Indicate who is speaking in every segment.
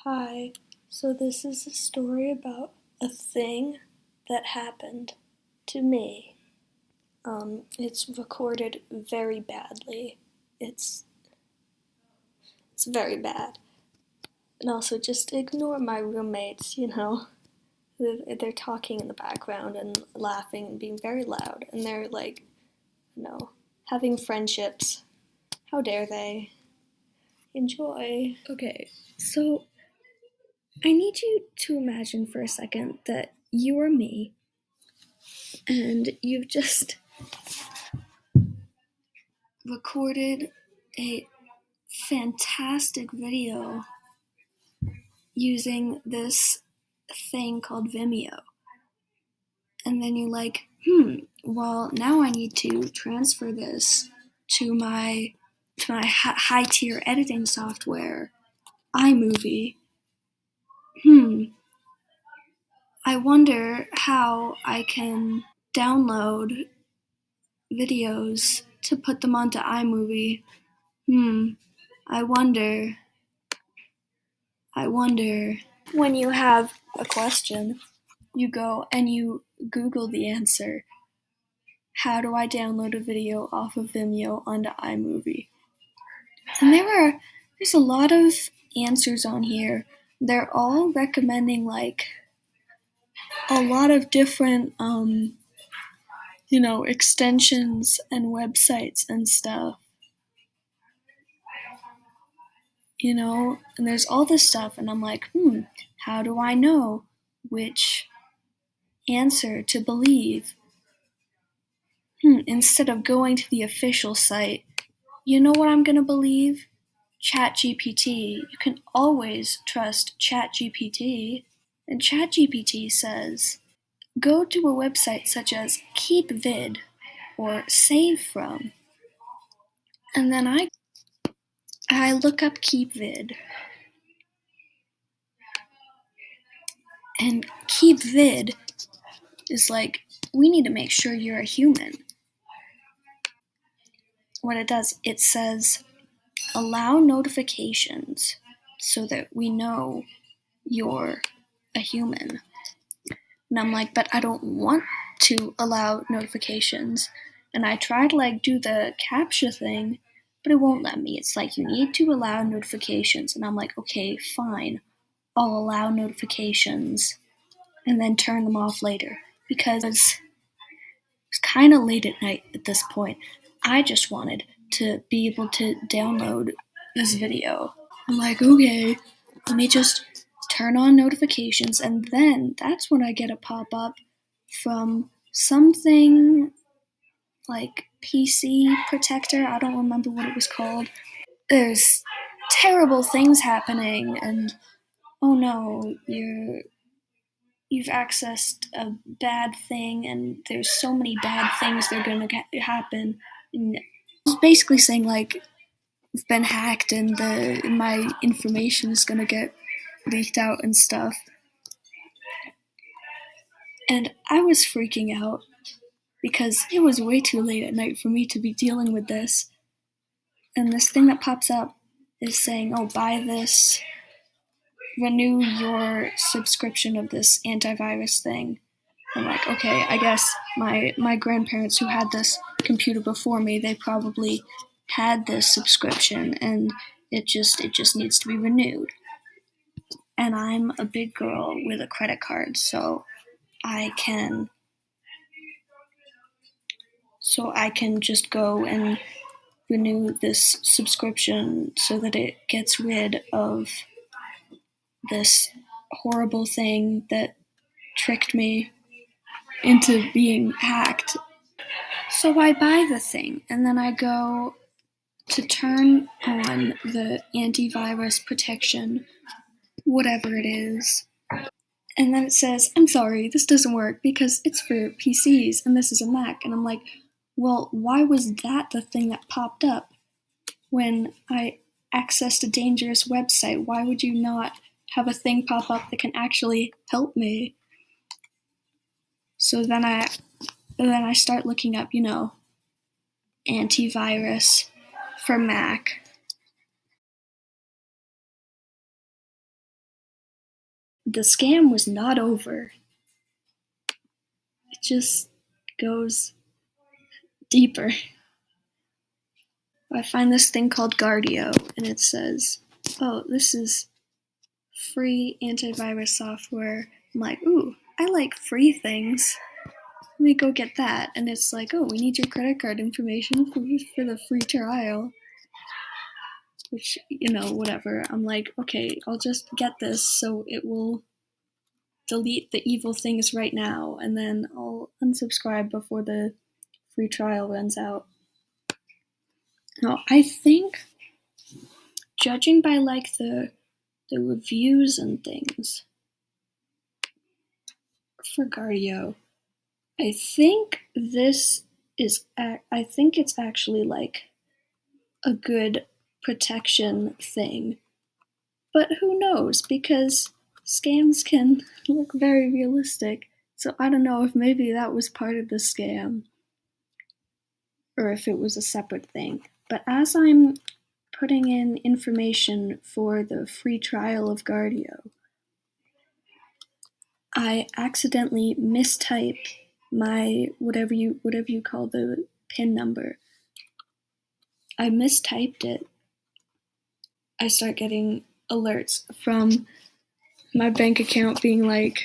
Speaker 1: Hi, so this is a story about a thing that happened to me. It's recorded very badly. It's it's very bad. And also just ignore my roommates. They're talking in the background and laughing and being very loud and they're like, having friendships. How dare they? Enjoy.
Speaker 2: Okay, so I need you to imagine for a second that you are me and you've just recorded a fantastic video using this thing called Vimeo. And then you're like, well, now I need to transfer this to my high tier editing software, iMovie. I wonder how I can download videos to put them onto iMovie. I wonder. When you have a question, you go and you Google the answer. How do I download a video off of Vimeo onto iMovie? And there's a lot of answers on here. They're all recommending like a lot of different extensions and websites and stuff. And there's all this stuff, and I'm like, how do I know which answer to believe? Instead of going to the official site, you know what I'm gonna believe? ChatGPT. You can always trust ChatGPT. And ChatGPT says, go to a website such as KeepVid or Save From. And then I look up KeepVid. And KeepVid is like, we need to make sure you're a human. What it does, it says, allow notifications so that we know you're a human. And I'm like, but I don't want to allow notifications. And I try to like do the CAPTCHA thing, but it won't let me. It's like, you need to allow notifications. And I'm like, okay, fine. I'll allow notifications and then turn them off later. Because it's kind of late at night at this point. I just wanted to be able to download this video. I'm like, okay, let me just turn on notifications, and then that's when I get a pop-up from something like PC Protector. I don't remember what it was called. There's terrible things happening, and oh no, you've accessed a bad thing, and there's so many bad things that are going to happen. And it's basically saying like, I've been hacked and my information is going to get leaked out and stuff. And I was freaking out because it was way too late at night for me to be dealing with this. And this thing that pops up is saying, oh, buy this, renew your subscription of this antivirus thing. I'm like, okay, I guess my grandparents who had this computer before me, they probably had this subscription and it just needs to be renewed. And I'm a big girl with a credit card, so I can just go and renew this subscription so that it gets rid of this horrible thing that tricked me into being hacked. So I buy the thing, and then I go to turn on the antivirus protection, whatever it is. And then it says, I'm sorry, this doesn't work because it's for PCs and this is a Mac. And I'm like, well, why was that the thing that popped up when I accessed a dangerous website? Why would you not have a thing pop up that can actually help me? So then I start looking up, antivirus for Mac. the scam was not over. It just goes deeper. I find this thing called Guardio, and it says, oh, this is free antivirus software. I'm like, ooh, I like free things. Let me go get that. And it's like, oh, we need your credit card information for the free trial. Which, whatever. I'm like, okay, I'll just get this so it will delete the evil things right now, and then I'll unsubscribe before the free trial runs out. Now, I think, judging by like the reviews and things for Guardio, I think it's actually like a good protection thing. But who knows, because scams can look very realistic. So I don't know if maybe that was part of the scam or if it was a separate thing. But as I'm putting in information for the free trial of Guardio, I accidentally mistype my whatever you call the PIN number. I mistyped it. I start getting alerts from my bank account being like,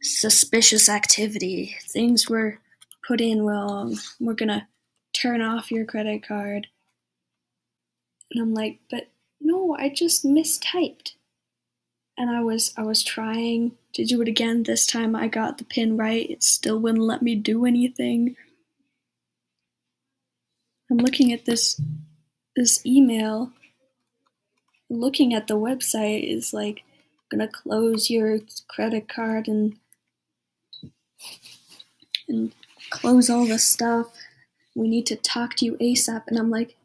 Speaker 2: suspicious activity. Things were put in wrong. We're gonna turn off your credit card. And I'm like, but no, I just mistyped. And I was trying to do it again. This time I got the PIN right. It still wouldn't let me do anything. I'm looking at this email. Looking at the website is like, gonna close your credit card and close all the stuff. We need to talk to you ASAP. And I'm like,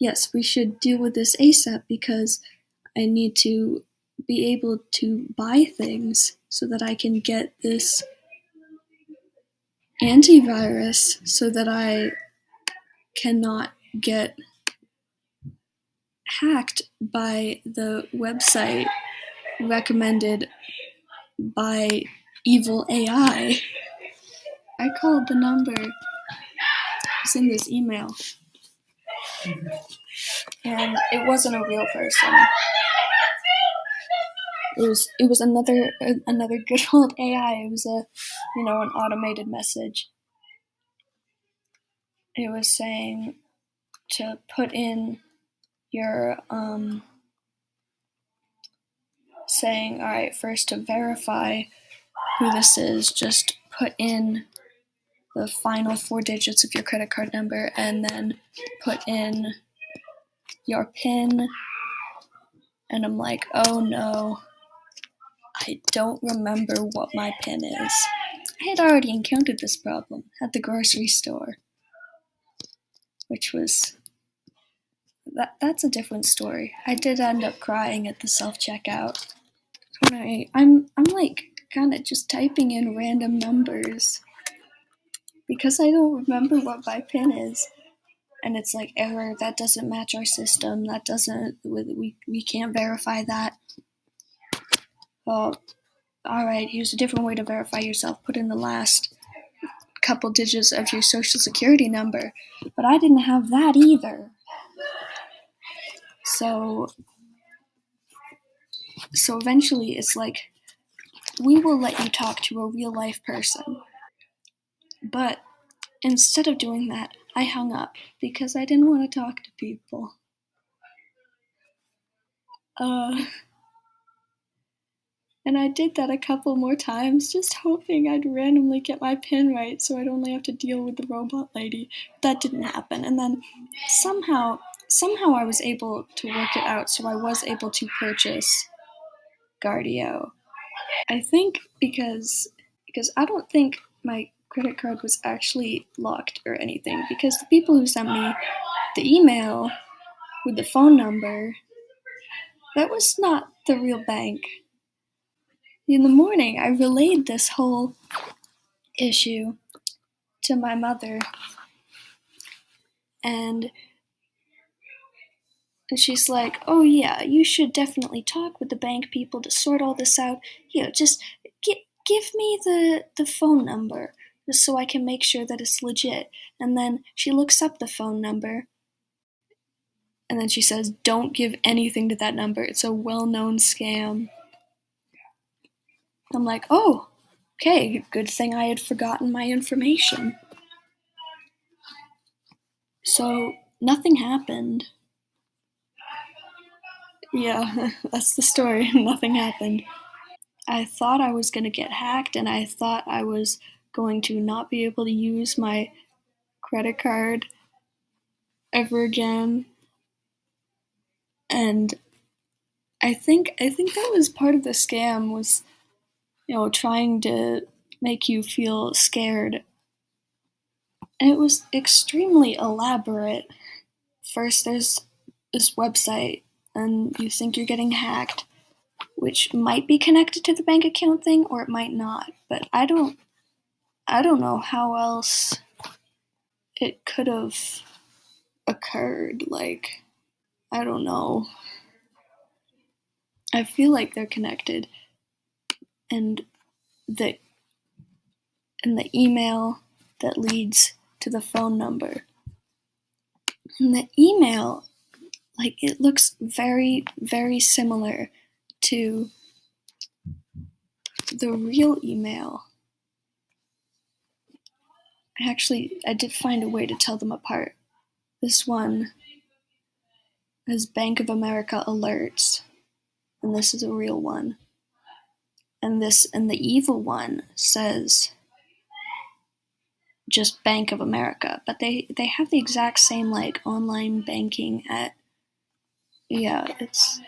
Speaker 2: yes, we should deal with this ASAP because I need to be able to buy things so that I can get this antivirus so that I cannot get hacked by the website recommended by evil AI. I called the number. It's in this email. And it wasn't a real person. It was another good old AI. It was an automated message. It was saying to put in your saying, all right, first to verify who this is, just put in the final 4 digits of your credit card number and then put in your PIN. And I'm like, oh no, I don't remember what my PIN is. I had already encountered this problem at the grocery store, which was that's a different story. I did end up crying at the self-checkout. I'm like kind of just typing in random numbers because I don't remember what my PIN is, and it's like, error, that doesn't match our system. That doesn't, we can't verify that. Well, all right, here's a different way to verify yourself. Put in the last couple digits of your social security number. But I didn't have that either. So eventually it's like, we will let you talk to a real life person. But instead of doing that, I hung up because I didn't want to talk to people. And I did that a couple more times, just hoping I'd randomly get my PIN right so I'd only have to deal with the robot lady. That didn't happen. And then somehow I was able to work it out, so I was able to purchase Guardio. I think because I don't think my credit card was actually locked or anything, because the people who sent me the email with the phone number, that was not the real bank. In the morning, I relayed this whole issue to my mother, and And she's like, "Oh yeah, you should definitely talk with the bank people to sort all this out. Here, just give me the phone number just so I can make sure that it's legit." And then she looks up the phone number, and then she says, "Don't give anything to that number. It's a well-known scam." I'm like, "Oh, okay, good thing I had forgotten my information." So nothing happened. Yeah, that's the story. Nothing happened. I thought I was going to get hacked, and I thought I was going to not be able to use my credit card ever again. And I think that was part of the scam, was, trying to make you feel scared. And it was extremely elaborate. First there's this website, and you think you're getting hacked, which might be connected to the bank account thing or it might not. But I don't know how else it could have occurred. Like, I don't know. I feel like they're connected, and the email that leads to the phone number. And the email, like, it looks very, very similar to the real email. I did find a way to tell them apart. This one has Bank of America alerts, and this is a real one. And the evil one says just Bank of America, but they have the exact same, like, online banking at. Yeah, it's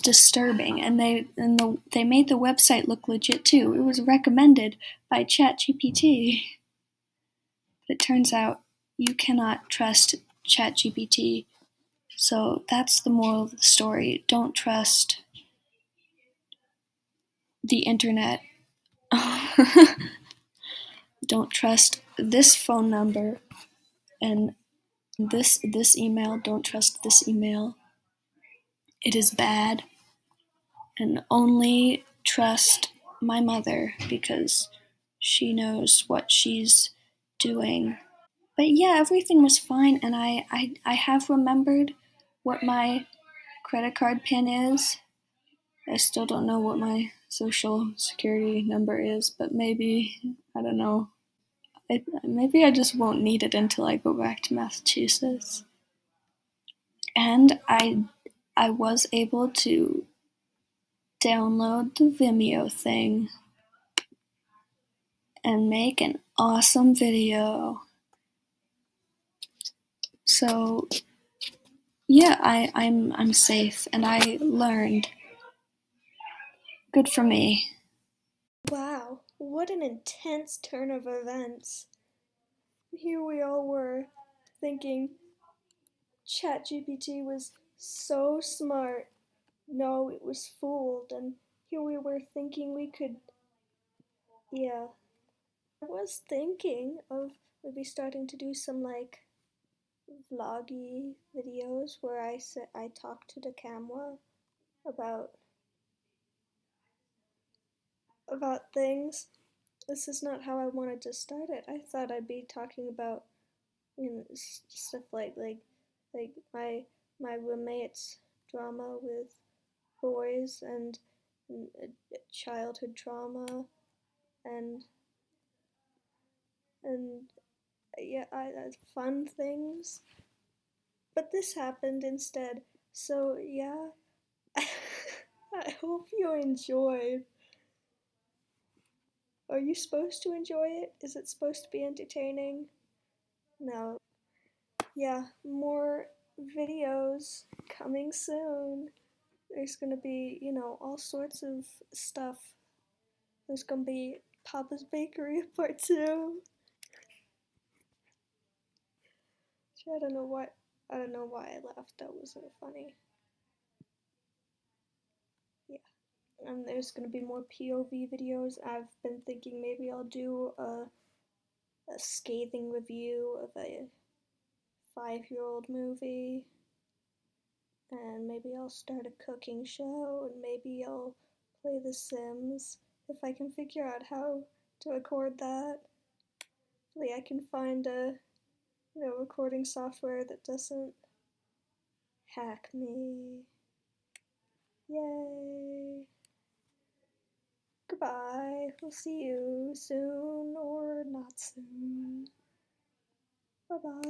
Speaker 2: disturbing, and they made the website look legit too. It was recommended by ChatGPT. But it turns out you cannot trust ChatGPT. So that's the moral of the story. Don't trust the internet. Don't trust this phone number, and this email. Don't trust this email. It is bad. And only trust my mother, because she knows what she's doing. But yeah, everything was fine, and I have remembered what my credit card PIN is. I still don't know what my social security number is, but maybe, I don't know. Maybe I just won't need it until I go back to Massachusetts. And I was able to download the Vimeo thing and make an awesome video. So yeah, I'm safe, and I learned. Good for me.
Speaker 1: Wow, what an intense turn of events. Here we all were thinking ChatGPT was so smart. No, it was fooled, and here we were thinking we could. Yeah. I was thinking of maybe starting to do some like vloggy videos where I talk to the camera about things. This is not how I wanted to start it. I thought I'd be talking about, stuff like my roommate's drama with boys, and childhood trauma, and and yeah, fun things. But this happened instead. So yeah, I hope you enjoyed. Are you supposed to enjoy it? Is it supposed to be entertaining? No. Yeah, more videos coming soon. There's gonna be, all sorts of stuff. There's gonna be Papa's Bakery Part 2. I don't know what I don't know why I laughed. That wasn't funny. Yeah. And there's gonna be more POV videos. I've been thinking maybe I'll do a scathing review of a 5-year-old movie. and maybe I'll start a cooking show, and maybe I'll play The Sims if I can figure out how to record that. Hopefully, I can find a recording software that doesn't hack me. Yay! Goodbye. We'll see you soon or not soon. Bye bye.